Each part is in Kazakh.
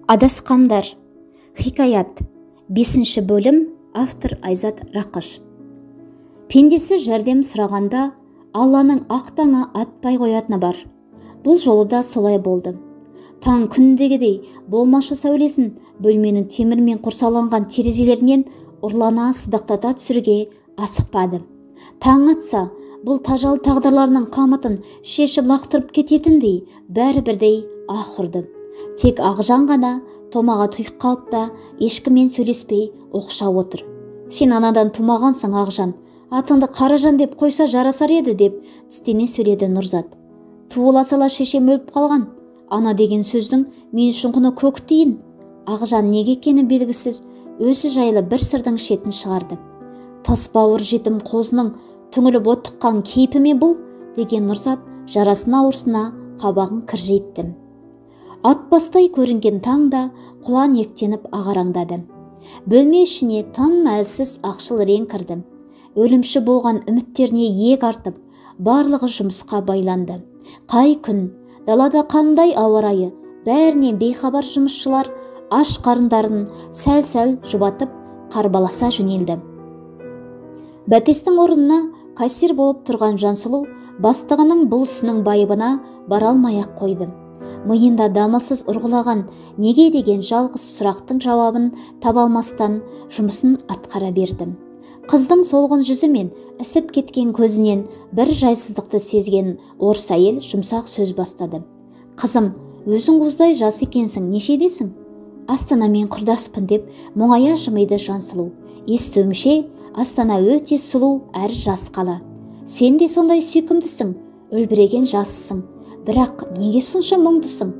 Адасқандар. Хикаят. 5 бөлім. Автор Айзат Рақыш. Пендесі жәрдем сұрағанда Алланың ақ таңы атпай қоятыны бар. Бұл жолы да солай болды. Таң күндегідей болмашы сәулесін бөлменің темірмен қоршаланған терезелерінен ұрлана сыздықтата түсіруге асықпады. Таң атса, бұл тажал тағдырларының қамытын шешіп лақтырып кететіндей бәрі-бірдей аһ ұрды. Тек Ақжан ғана томаға тұйық қалып та ешкіммен сөйлеспей оқшау отыр. Сен анадан тумағансың, Ақжан. Атыңды Қаражан деп қойса жарасар еді, деп тістене сөйледі Нұрзат. Туыла сала шешем өліп қалған. Ана деген сөздің мен үшін құны көк тиын. Ақжан неге екені белгісіз өзі жайлы бір сырдың шетін шығарды. Тас бауыр жетім қозының түңіліп отырған кейпі ме бұл, деген Нұрзат жарасына ауырсына қабағын кіржейтті. Атбастай көрінген таңда құлан ектеніп ағараңдады. Бөлме ішіне тым әлсіз ақшыл рең кірді. Өлімші болған үміттеріне иек артып, барлығы жұмысқа байланды. Қай күн, далада қандай ауа райы, бәрінен бейхабар жұмысшылар аш қарындарын сәл-сәл жұбатып қарбаласа жөнелді. Бәтестің орнына кассир болып тұрған Жансұлу бастығының бұл ісінің байыбына бара алмай-ақ қойды. Миында дамылсыз ұрғылаған неге деген жалғыз сұрақтың жауабын таба алмастан жұмысын атқара берді. Қыздың солғын жүзі мен ісіп кеткен көзінен бір жайсыздықты сезген орыс әйел жұмсақ сөз бастады. Қызым, өзің қоздай жас екенсің, нешедесің? Астанамен құрдаспын, деп мұңая жымиды Жансұлу. Естуімше, Астана өте сұлу әрі жас қала. Сен де сондай сүйкімдісің, үлбіреген жасысың. Бірақ неге сонша мұңдысың?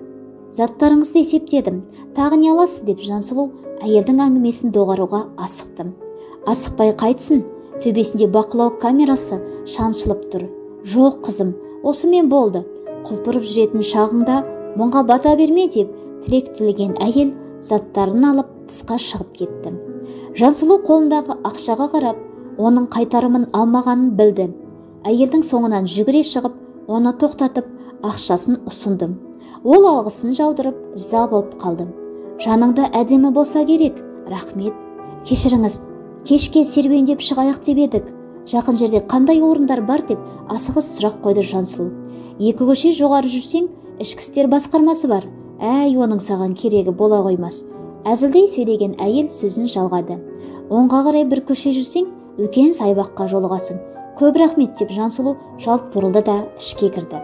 Заттарыңызды есептедім, тағы не аласыз, деп Жансұлу әйелдің әңгімесін доғаруға асықты. Асықпай қайтсын, төбесінде бақылау камерасы шаншылып тұр. Жоқ қызым, осымен болды. Құлпырып жүретін шағыңда мұңға бата берме, деп тілек тілеген әйел заттарын алып тысқа шығып кетті. Жансұлу қолындағы ақшаға қарап, оның қайтарымын алмағанын білді. Әйелдің соңынан жүгіре шығып, оны тоқтатып, ақшасын ұсындым. Ол алғысын жаудырып, риза болып қалдым. Жаныңда әдемі болса керек, рахмет. Кешіріңіз, кешке серуендеп шығайық деп едік. Жақын жерде қандай орындар бар, деп асығыс сұрақ қойды Жансұлу. 2 көше жоғары жүрсең, ішкі істер басқармасы бар. Әй, оның саған керегі бола қоймас. Әзілдей сөйлеген әйел сөзін жалғады. Оңға қарай 1 көше жүрсең, үлкен сайбаққа жолығасың. Көп рахмет, деп Жансұлу жалт бұрылды да ішке кірді.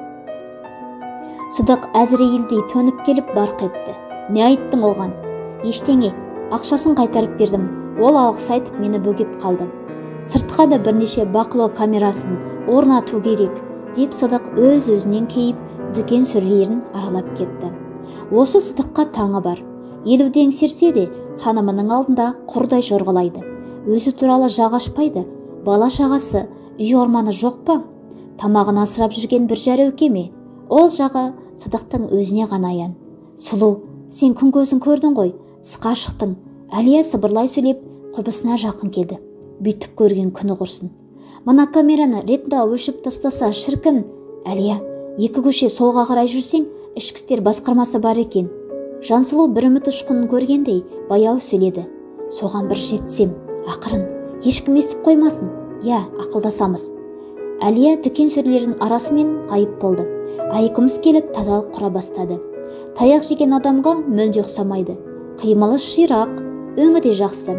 Сыдық әзірейілдей төніп келіп барқ етті. Не айттың оған? Ештеңе, ақшасын қайтарып бердім. Ол алғыс айтып мені бөгеп қалды. Сыртқа да бірнеше бақылау камерасын орнату керек, деп Сыдық өз-өзінен кейіп дүкен сөрелерін аралап кетті. Осы Сыдыққа таңы бар. Елуді еңсерсе де ханымының алдында құрдай жорғалайды. Өзі туралы жақ ашпайды. Бала шағасы, үй орманы жоқ па? Тамағын асырап жүрген бір жәрі ме? Ол жағы Сыдықтың өзіне ғана аян. Сұлу, сен күн көзін көрдің ғой, тысқа шықтың. Әлия сыбырлай сөйлеп құрбысына жақын келді. Бүйтіп көрген күні құрсын. Мына камераны ретінде өшіп тастаса шіркін. Әлия, 2 көше солға қарай жүрсең, ішкі істер басқармасы бар екен. Жансұлу бір үміт ұшқынын көргендей баяу сөйледі. Соған бір жетсем, ақырын, ешкім естіп қоймасын. Я, ақылдасамыз. Әлия дүкен сөрелерінің арасымен ғайып болды. Айкүміс келіп тазалық құра бастады. Таяқ жеген адамға мүлде ұқсамайды. Қимылы ширақ, өңі де жақсы.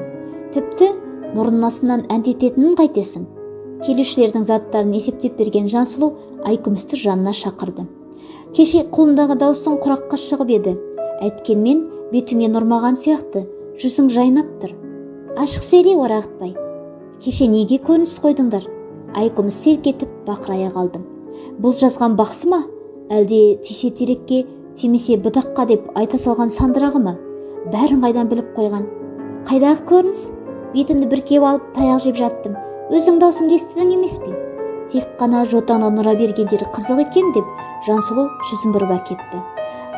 Тіпті мұрын астынан әндететінін қайтесің. Келушілердің заттарын есептеп берген Жансұлу Айкүмісті жанына шақырды. Кеше қолындағы дауыстың құраққа шығып еді. Әйткенмен бетіңнен ұрмаған сияқты, жүзің жайнап тұр. Ашық сөйле, орағытпай. Кеше неге көрініс қойдыңдар? Айкүміс селк етіп бақырая қалды. Бұл жазған бақсы ма? Әлде тисе терекке, тимесе бұтаққа деп айта салған сандырағы ма? Бәрін қайдан біліп қойған? Қайдағы көрініс? Бетімді бүркеп алып таяқ жеп жаттым. Өзің даусымды естідің емес пе? Тек қана жотаңнан ұра бергендері қызық екен, деп Жансұлу жүзін бұрып әкетті.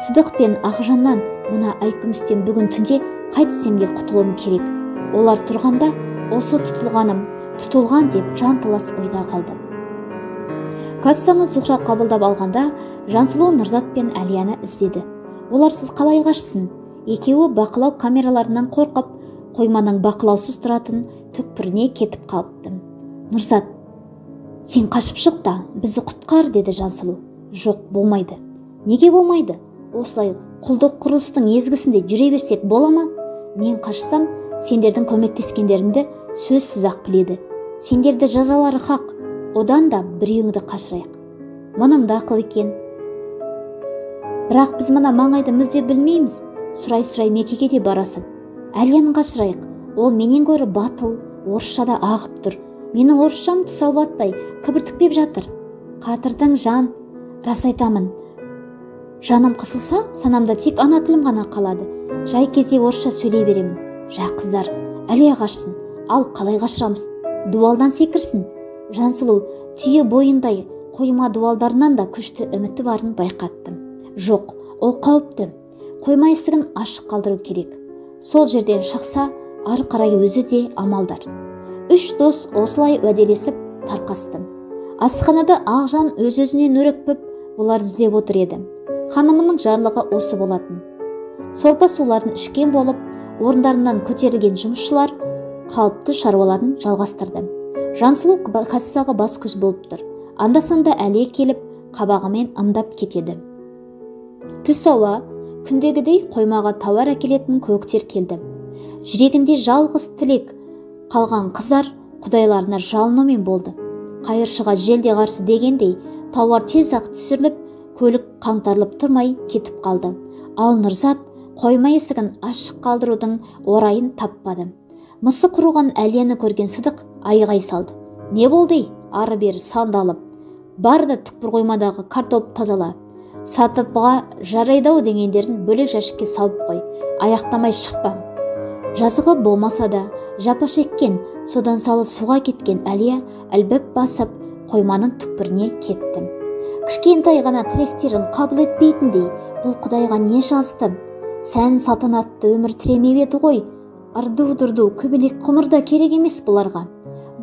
Сыдық пен Ақжаннан мына Айкүмістен бүгін түнде қайтсем де құтылуым керек. Олар тұрғанда осы тұтылған деп жанталас ойда қалды. Кассаны Зухра қабылдап алғанда Жансұлу Нұрзат пен Әлияны іздеді. Оларсыз қалай қашсын? Екеуі бақылау камераларынан қорқып, қойманың бақылаусыз тұратын түкпіріне кетіп қалыпты. Нұрзат, сен қашып шық та, бізді құтқар, деді Жансұлу. Жоқ, болмайды. Неге болмайды? Осылай құлдық құрылыстың езгісінде жүре берсек бола ма? Мен қашсам, сендердің көмектескендеріңді сөзсіз ақ біледі. Сендерді жазалары хақ, одан да біреуіңді қашырайық. Мұның да ақыл екен. Бірақ біз мына маңайды мүлде білмейміз. Сұрай-сұрай Мекеге де барасың. Әлияны қашырайық. Ол менен гөрі батыл, орысшада ағып тұр. Менің орысшам тұсаулаттай кібіртіктеп жатыр. Қатырдың жан, рас айтамын. Жаным қысылса, санамда тек ана тілім ғана қалады. Жай кезде орысша сөйлей беремін. Жа қыздар, Әлия қашсын. Ал қалай қашырамыз? Дуалдан секірсін. Жансұлу түйе бойындай қойма дуалдарынан да күшті үміті барын байқаттым. Жоқ, ол қауіпті. Қойма есігін ашық қалдыру керек. Сол жерден шықса, ары қарай өзі де амалдар. 3 дос осылай уәделесіп тарқасты. Асханада Ақжан өз-өзінен өрекпіп, оларды іздеп отыр еді. Ханымының жарлығы осы болатын. Сорпа суларын ішкен болып, орындарынан көтерілген жұмысшылар қалыпты шаруаларын жалғастырды. Жансұлу кассаға бас көз болып тұр. Анда-санда Әлия келіп, қабағымен ымдап кетеді. Түс ауа, күндегідей қоймаға тауар әкелетін көктер келді. Жүрегінде жалғыз тілек қалған қыздар құдайларына жалынумен болды. Қайыршыға желде қарсы дегендей, тауар тез ақ түсіріліп, көлік қаңтарылып тұрмай кетіп қалды. Ал Нұрзат қойма есігін ашық қалдырудың орайын таппады. Мысы құруған Әлияны көрген Сыдық айғай салды. Не болды? Ары-бері сандалып. Бар да түкпір қоймадағы картоп тазала. Сатыпға жарайдау дегендерін бөлек жәшікке салып қой. Аяқтамай шықпа. Жазығы болмаса да жапа шеккен, содан салы суға кеткен Әлия әлбіп басып қойманың түкпіріне кетті. Кішкентай ғана тілектерін қабыл етпейтіндей, бұл құдайға не жазды? Сән салтанатты өмір тіремеп еді ғой. Ырду-дырду көбелек құмырда керек емес бұларға.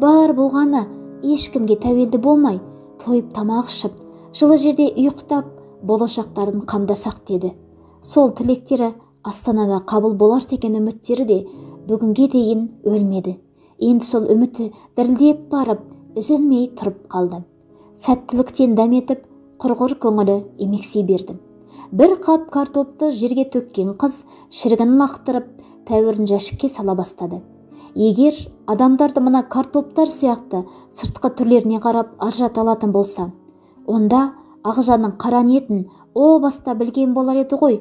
Бар болғаны ешкімге тәуелді болмай, тойып тамақ ішіп, жылы жерде ұйықтап, болашақтарын қамдасақ деді. Сол тілектері Астанада қабыл болар деген үміттері де бүгінге дейін өлмеді. Енді сол үміті дірілдеп барып, үзілмей тұрып қалды. Сәттіліктен дәметіп, құрғыр көңілі емексей берді. Бір қап картопты жерге төккен қыз шірігін лақтырып, тәуірін жәшікке сала бастады. Егер адамдарды мына картоптар сияқты сыртқы түрлеріне қарап ажырата алатын болса, онда Ақжанның қара ниетін о баста білген болар еді ғой.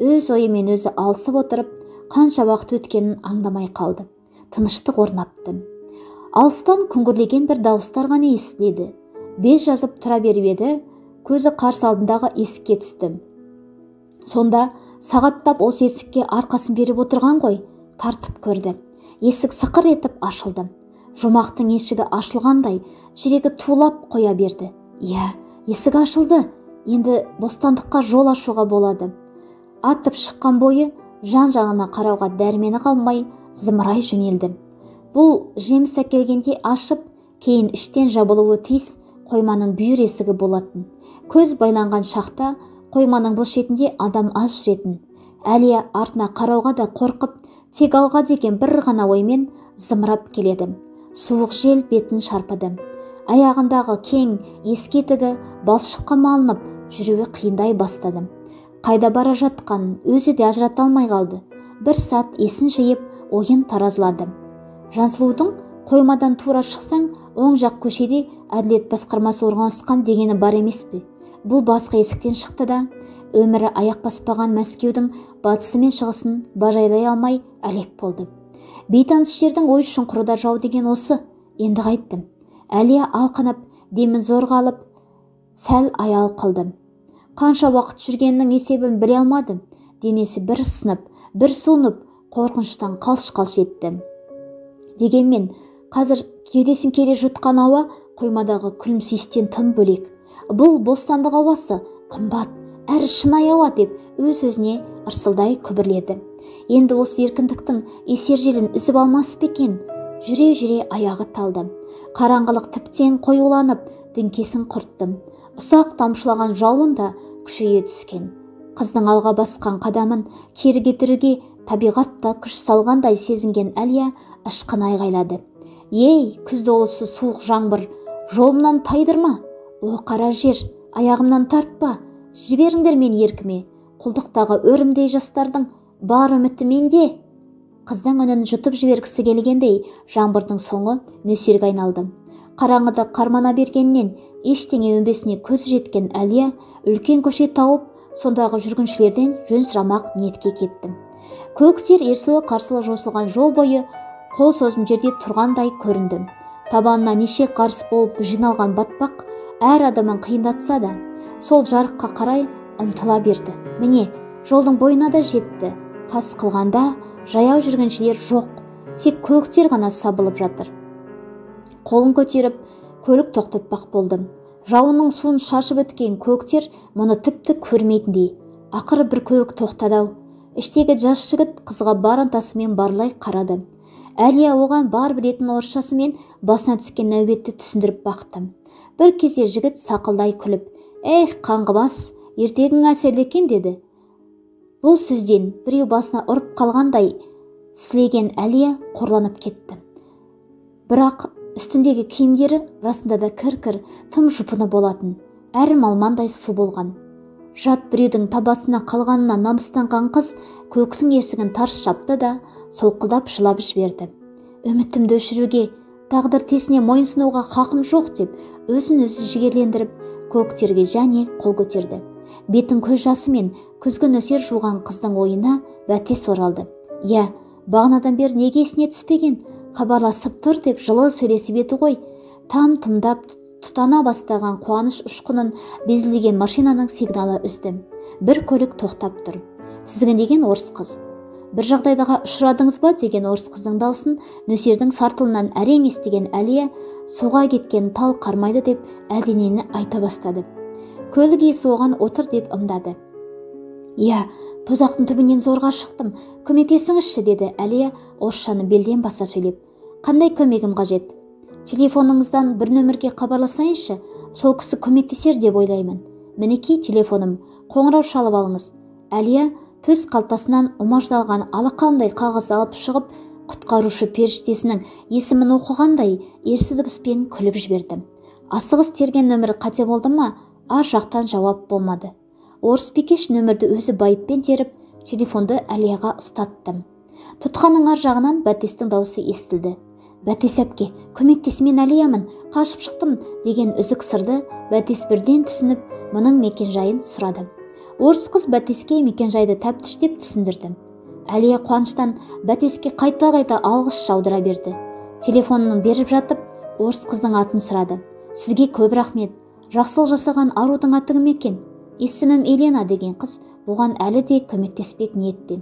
Өз ойымен өзі алысып отырып, қанша уақыт өткенін аңдамай қалды. Тыныштық орнапты. Алыстан күңгірлеген бір дауыстар ғана естіледі. Без жазып тұра беріп еді, көзі қарсы алдындағы есікке түсті. Сонда сағаттап осы есікке арқасын беріп отырған ғой, тартып көрді. Есік сықыр етіп ашылды. Жұмақтың есігі ашылғандай, жүрегі тулап қоя берді. Иә, есік ашылды. Енді бостандыққа жол ашуға болады. Атып шыққан бойы жан-жағына қарауға дәрмені қалмай зымырай жөнелді. Бұл жеміс әкелгенде ашып, кейін іштен жабылуы тиіс қойманың бүйір есігі болатын. Көз байланған шақта қойманың бұл шетінде адам аз жүретін. Әлия артына қарауға да қорқып, тек алға деген бір ғана оймен зымырап келеді. Суық жел бетін шарпыды. Аяғындағы кең ескетігі балшыққа малынып, жүруі қиындай бастады. Қайда бара жатқанын өзі де ажырата алмай қалды. Бір сәт есін жиып, ойын таразылады. Жансұлудың қоймадан тура шықсаң, оң жақ көшеде әділет басқармасы орналасқан дегені бар емес пе? Бұл басқа есіктен шықты да, өмірі аяқ баспаған Мәскеудің батысы мен шығысын бажайлай алмай әлек болды. Бейтаныс жердің ой шұңқырда жау деген осы. Енді қайттым. Әлия алқынып, демін зорға алып, сәл аял қылды. Қанша уақыт жүргеннің есебін біле алмады. Денесі бір сынып, бір суынып, қорқыныштан қалш-қалш етті. Дегенмен, қазір кеудесін кере жұтқан ауа қоймадағы күлімсейістен тым бөлек. Бұл бостандық ауасы қымбат, әрі шынайы ауа деп өз-өзіне ырсылдай күбірледі. Енді осы еркіндіктің есер желін үзіп алмас па екен? Жүре-жүре аяғы талды. Қараңғылық тіптен қоюланып, діңкесін құртты. Ұсақ тамшылаған жауын да күшейе түскен. Қыздың алға басқан қадамын кері кетіруге табиғатта күш салғандай сезінген Әлия ышқына айғайлады. Ей, күз долысы суық жаңбыр, жолымнан тайдырма, о қара жер, аяғымнан тартпа, жіберіңдер мен еркіме, құлдықтағы өрімдей жастардың бар үміті менде. Қыздың үнін жұтып жібергісі келгендей, жаңбырдың соңы нөсерге айналды. Қараңғыда қармана бергеннен ештеңе өнбесіне көзі жеткен Әлия үлкен көше тауып, сондағы жүргіншілерден жөн сұрамақ ниетке кетті. Көліктер ерсілі-қарсылы жосылған жол бойы қол созым жерде тұрғандай көрінді. Табанына неше қарыс болып жиналған батпақ әр адамын қиындатса да, сол жарыққа қарай ұмтыла берді. Міне, жолдың бойына да жетті. Тас қылғанда жаяу жүргіншілер жоқ, тек көліктер ғана сабылып жатыр. Қолын көтеріп, көлік тоқтатпақ болды. Жауынның суын шашып өткен көліктер мұны тіпті көрмейтіндей. Ақыры бір көлік тоқтады. Іштегі жас жігіт қызға бар ынтасымен барлай қарады. Әлия оған бар білетін орысшасымен басына түскен нәубетті түсіндіріп бақты. Бір кезде жігіт сақылдай күліп, «Эх, қаңғымас, ертегің әсерлі екен» деді. Бұл сөзден біреу басына ұрып қалғандай сілеген Әлия қорланып кетті. Бірақ үстіндегі киімдері расында да кір-кір, тым жұпыны болатын, әрі малмандай су болған. Жат біреудің табасына қалғанына намыстанған қыз көліктің есігін тарс жапты да солқылдап жылап жіберді. Үмітімді өшіруге, тағдыр тесіне мойынсынуға хақым жоқ деп, өзін-өзі жігерлендіріп, көліктерге және қол көтерді. Бетін көз жасымен күзгі нөсер жуған қыздың ойына бәтес оралды. «Я, бағанадан бері неге есіне түспеген? Хабарласып тұр» деп жылы сөйлесіп еді ғой. Там-тұмдап тұтана бастаған қуаныш ұшқынын безілдеген машинаның сигналы үзді. Бір көлік тоқтап тұр. Тізгіндеген орыс қыз. «Бір жағдайдаға ұшырадыңыз ба?» деген орыс қыздың даусын нөсердің сартылынан әрең естіген Әлия суға кеткен тал қармайды деп әлденені айта бастады. Көлік иесі оған отыр деп ымдады. «Я, тозақтың түбінен зорға шықтым, көмектесіңізші» деді Әлия орысшаны белден баса сөйлеп. «Қандай көмегім қажет? Телефоныңыздан бір нөмірге хабарласайыншы, сол кісі көмектесер деп ойлаймын. Мінекей телефоным, қоңырау шалып алыңыз». Әлия төс қалтасынан умаждалған алақандай қағаз алып шығып, құтқарушы періштесінің есімін оқығандай ерсі дыбыспен күліп жіберді. Асығыс терген нөмірі қате болды ма? Ар жақтан жауап болмады. Орыс бикеш нөмірді өзі байыппен теріп, телефонды Әлияға ұстатты. Тұтқаның ар жағынан Бәтестің дауысы естілді. «Бәтес әпке, көмектесмен Әлиямын, қашып шықтым» деген үзік сырды Бәтес бірден түсініп, мұның мекен-жайын сұрады. Орыс қыз Бәтеске мекен-жайды тәптіштеп түсіндірді. Әлия қуаныштан Бәтеске қайта-қайта алғыс жаудыра берді. Телефонын беріп жатып, орыс қыздың атын сұрады. «Сізге көп рахмет. Жақсылық жасаған арудың аты кім екен?» «Есімім Елена» деген қыз бұған әлі де көмектеспек ниетте.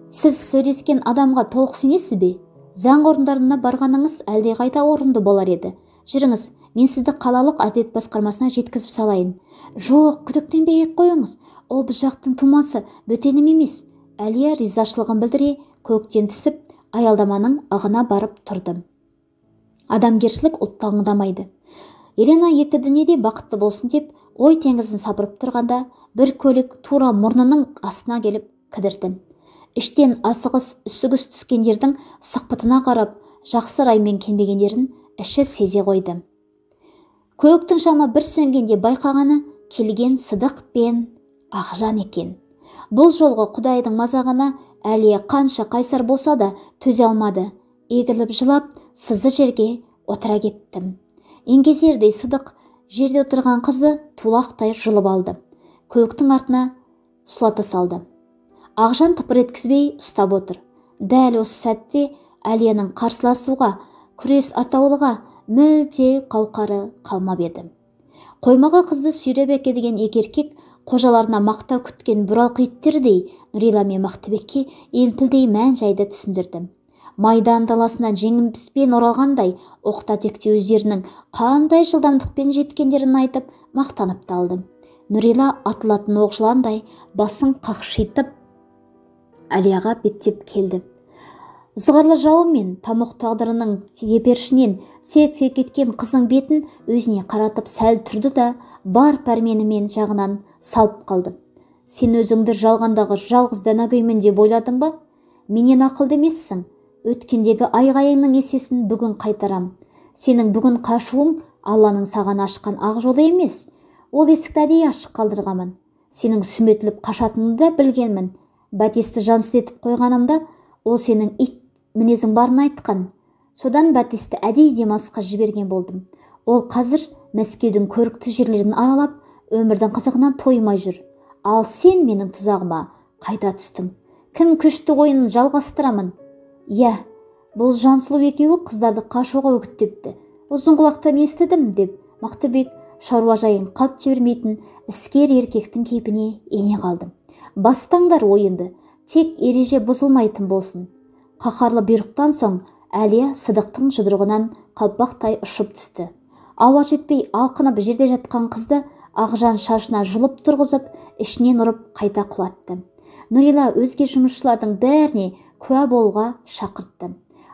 «Сіз сөйлескен адамға толық сенесіз бе? Заң орындарына барғаныңыз әлде қайта орынды болар еді. Жүріңіз, мен сізді қалалық әділет басқармасына жеткізіп салайын». «Жоқ, күдіктенбей қойыңыз. Ол біз жақтың тумасы, бөтенім емес». Әлия ризашылығын білдіре, көліктен түсіп, аялдаманың ығына барып тұрды. Адамгершілік ұлттаңдамайды. Елена екі дүниеде бақытты болсын деп, ой теңізін сапырып тұрғанда, бір көлік тура мұрнының астына келіп кідірді. Іштен асығыс үсігіс түскендердің сықпытына қарап, жақсы раймен келмегендерін іші сезе қойды. Көліктің шамы бір сөнгенде байқағаны келген Сыдық пен Ақжан екен. Бұл жолғы Құдайдың мазағына Әлия қанша қайсар болса да төзе алмады. Егіліп жылап, сызды жерге отыра кеттім. Еңгезердей Сыдық жерде отырған қызды тулақтай жұлып алды. Көліктің артына сұлата салды. Ақжан тыпыр еткізбей ұстап отыр. Дәл осы сәтте Әлияның қарсыласуға, күрес атаулыға мүлде қауқары қалмап еді. Қоймаға қызды сүйреп әкелген екі еркек қожаларына мақтау күткен бұралқы иттердей Нұрила мен Мақтыбекке елтілдей мән-жайды түсіндірді. Майдан даласынан жеңіспен оралғандай оқта-текте өздерінің қандай жылдамдықпен жеткендерін айтып мақтанып талды. Нұрила атылатын оқ жыландай басын қақшитып Әлияға беттеп келді. Зығырлы жауы мен тамұқ тағдырының теперішінен сек-сек еткен қыздың бетін өзіне қаратып сәл тұрды да бар пәрменімен жағынан салып қалды. Сен өзіңді жалғандағы жалғыз данагөймін деп ойладың ба? Менен ақылды емессің. Өткендегі айғайыңның есесін бүгін қайтарам. Сенің бүгін қашуың Алланың саған ашқан ақ жолы емес. Ол есікті әдейі ашық қалдырғамын. Сенің сүметіліп қашатыныңды да білгенмін. Бәтесті жансыз етіп қойғанымда ол сенің ит мінезің барын айтқан. Содан Бәтесті әдейі Демасқа жіберген болдым. Ол қазір Мәскеудің көрікті жерлерін аралап, өмірдің қызығынан тоймай жүр. Ал сен менің тұзағыма қайта түстің. Кім күшті ойынын жалғастырамын? Иә, бұл Жансұлу екеуі қыздарды қашуға үгіттепті. Ұзын құлақтан естідім деп Мақтыбек шаруа жайын қалт жібермейтін іскер еркектің кейпіне ене қалдым. Бастаңдар ойынды, тек ереже бұзылмайтын болсын. Қаһарлы бұйрықтан соң Әлия Сыдықтың жұдырығынан қалпақтай ұшып түсті. Ауа жетпей алқынып жерде жатқан қызды Ақжан шашына жұлып тұрғызып, ішінен ұрып қайта құлатты. Нұрила өзге жұмысшылардың бәріне куә болуға шақыртты.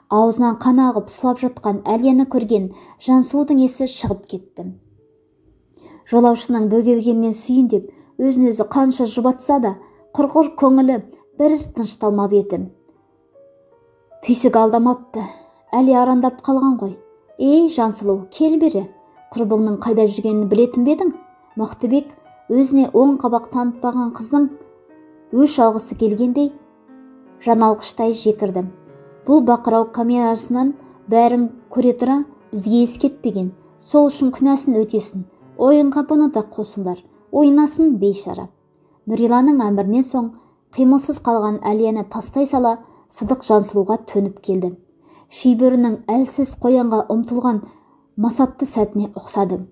Аузынан қан ағып сұлап жатқан Әлияны көрген Жансұлудың есі шығып кетті. Жолаушының бөгелгеннен сүйін деп өзін-өзі қанша жұбатса да, құрғыр көңілі бір тынышталмап еді. Түйсік алдамапты, Әлия арандап қалған ғой. Ей, Жансұлу, кел бері. Құрбыңның қайда жүргенін білетін бедің? Мақтыбек өзіне оң қабақ танытпаған қыздың өш алғысы келгендей жаналғыштай жекірді. Бұл бақырау камерасынан бәрін көре тұра бізге ескертпеген. Сол үшін күнәсін өтесін. Ойынға бұны да қосыңдар. Ойнасын бейшара. Нұриланың әмірінен соң қимылсыз қалған Әлияны тастай сала Сыдық Жансұлуға төніп келді. Шибөрінің әлсіз қоянға ұмтылған масатты сәтіне ұқсады.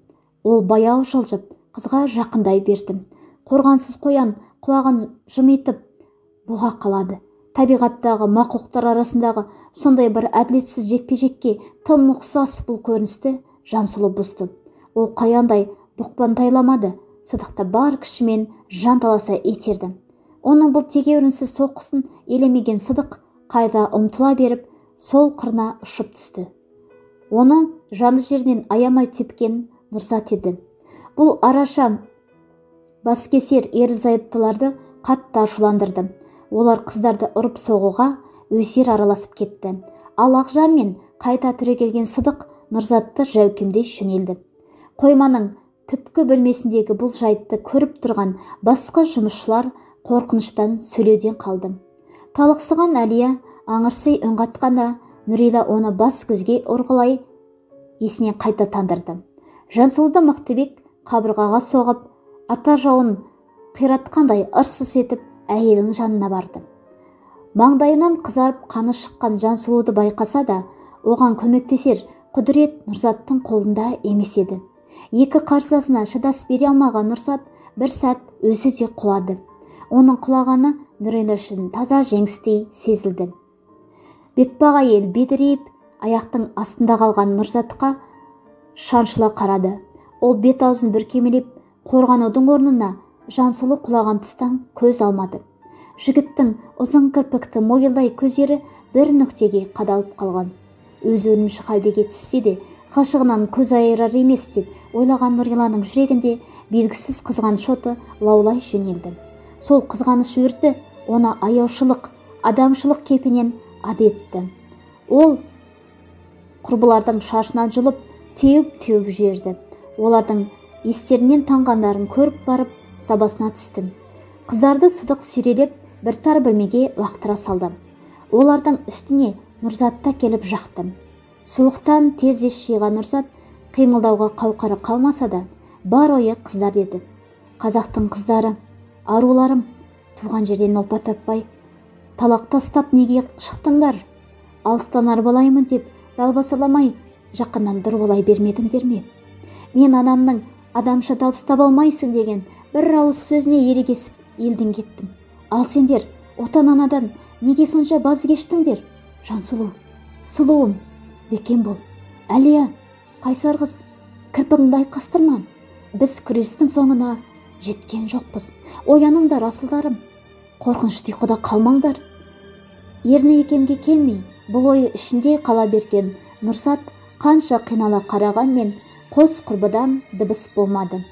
Ол баяу жылжып қызға жақындай берді. Қорғансыз қоян құлағын жымитып бұға қалады. Табиғаттағы мақұлықтар арасындағы сондай бір әділетсіз жекпе-жекке тым ұқсас бұл көріністі Жансұлу бұзды. Ол қаяңдай бұқпантайламады, Сыдықты бар күшімен жанталаса итерді. Оның бұл тегеурінсіз соққысын елемеген Сыдық қайта ұмтыла беріп, сол қырына ұшып түсті. Оны жаны жерінен аямай тепкен Нұрзат еді. Бұл араша баскесер ерлі-зайыптыларды қатты ашуландырды. Олар қыздарды ұрып соғуға өсер араласып кетті. Ал Ақжан мен қайта түрегелген Сыдық Нұрзатты жәукемдей жөнелді. Қойманың түпкі бөлмесіндегі бұл жайтты көріп тұрған басқа жұмысшылар қорқыныштан сөйлеуден қалды. Талықсыған Әлия аңырсый үн қатқанда Нұрила оны бас көзге ұрғылай есіне қайта тандырды. Жансұлуды Мақтыбек қабырғаға соғып, ата жауын қиратқандай ырсыс етіп әйелінің жанына барды. Маңдайынан қызарып қаны шыққан Жансұлуды байқаса да, оған көмектесер құдірет Нұрзаттың қолында емес еді. Екі қарсысына шыдас бере алмаған Нұрзат бір сәт өзі де құлады. Оның құлағаны Нұрила үшін таза жеңістей сезілді. Бетпақ әйел бедірейіп, аяқтың астында қалған Нұрзатқа шаншыла қарады. Ол бет-аузын бүркемелеп, қорғанудың орнына Жансұлу құлаған тұстан көз алмады. Жігіттің ұзын кірпікті мойылдай көздері бір нүктеге қадалып қалған. Өз өлімші халдеге түссе де, қашығынан көз айырар емес деп ойлаған Нұриланың жүрегінде белгісіз қызған шоты лаулай жөнелді. Сол қызғаныш өрті оны аяушылық, адамшылық кепінен ад етті. Ол құрбылардың шашынан жұлып, теуіп жіберді. Олардың естерінен танғандарын көріп барып, сабасына түстім. Қыздарды Сыдық сүйрелеп, бір тар бөлмеге лақтыра салды. Олардың үстіне Нұрзатта келіп жақтым. Суықтан тез ес жиған Нұрзат қимылдауға қауқары қалмаса да, бар ойы қыздар еді. Қазақтың қыздары, аруларым, туған жерден опа таппай, талақ тастап неге шықтыңдар? Алыстан арбалаймын деп далбасаламай, жақыннан дұрболай бермедіңдер ме? Мен анамның адамша табыстап алмайсың деген бір ауыз сөзіне ерегесіп елден кеттім. Ал сендер отан анадан неге сонша баз кештіңдер? Жансұлу, сұлуым, бекем бол. Әлия, қайсар қыз, кірпігіңді айқастырма. Біз күрестің соңына жеткен жоқпыз. Ояныңдар, асылдарым. Қорқынышты ұйқыда қалмаңдар. Ерні екемге келмей, бұл ойы ішінде қала берген Нұрзат қанша қинала қарағанмен қос құрбыдан дыбыс болмады.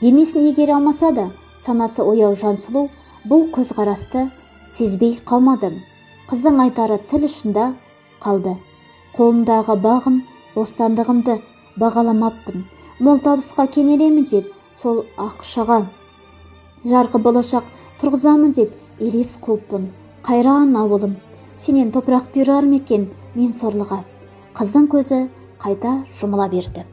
Денесін егере алмаса да, санасы ояу Жансұлу бұл көзқарасты сезбей қалмады. Қыздың айтары тіл ұшында қалды. Қолымдағы бағым, бостандығымды бағаламаппын. Мол табысқа кенелемін деп, сол ақшаға жарқы болашақ тұрғызамын деп елес қуыппын. Қайран ауылым, сенен топырақ бұйырар ма екен мен сорлыға. Қыздың көзі қайта жұмыла берді.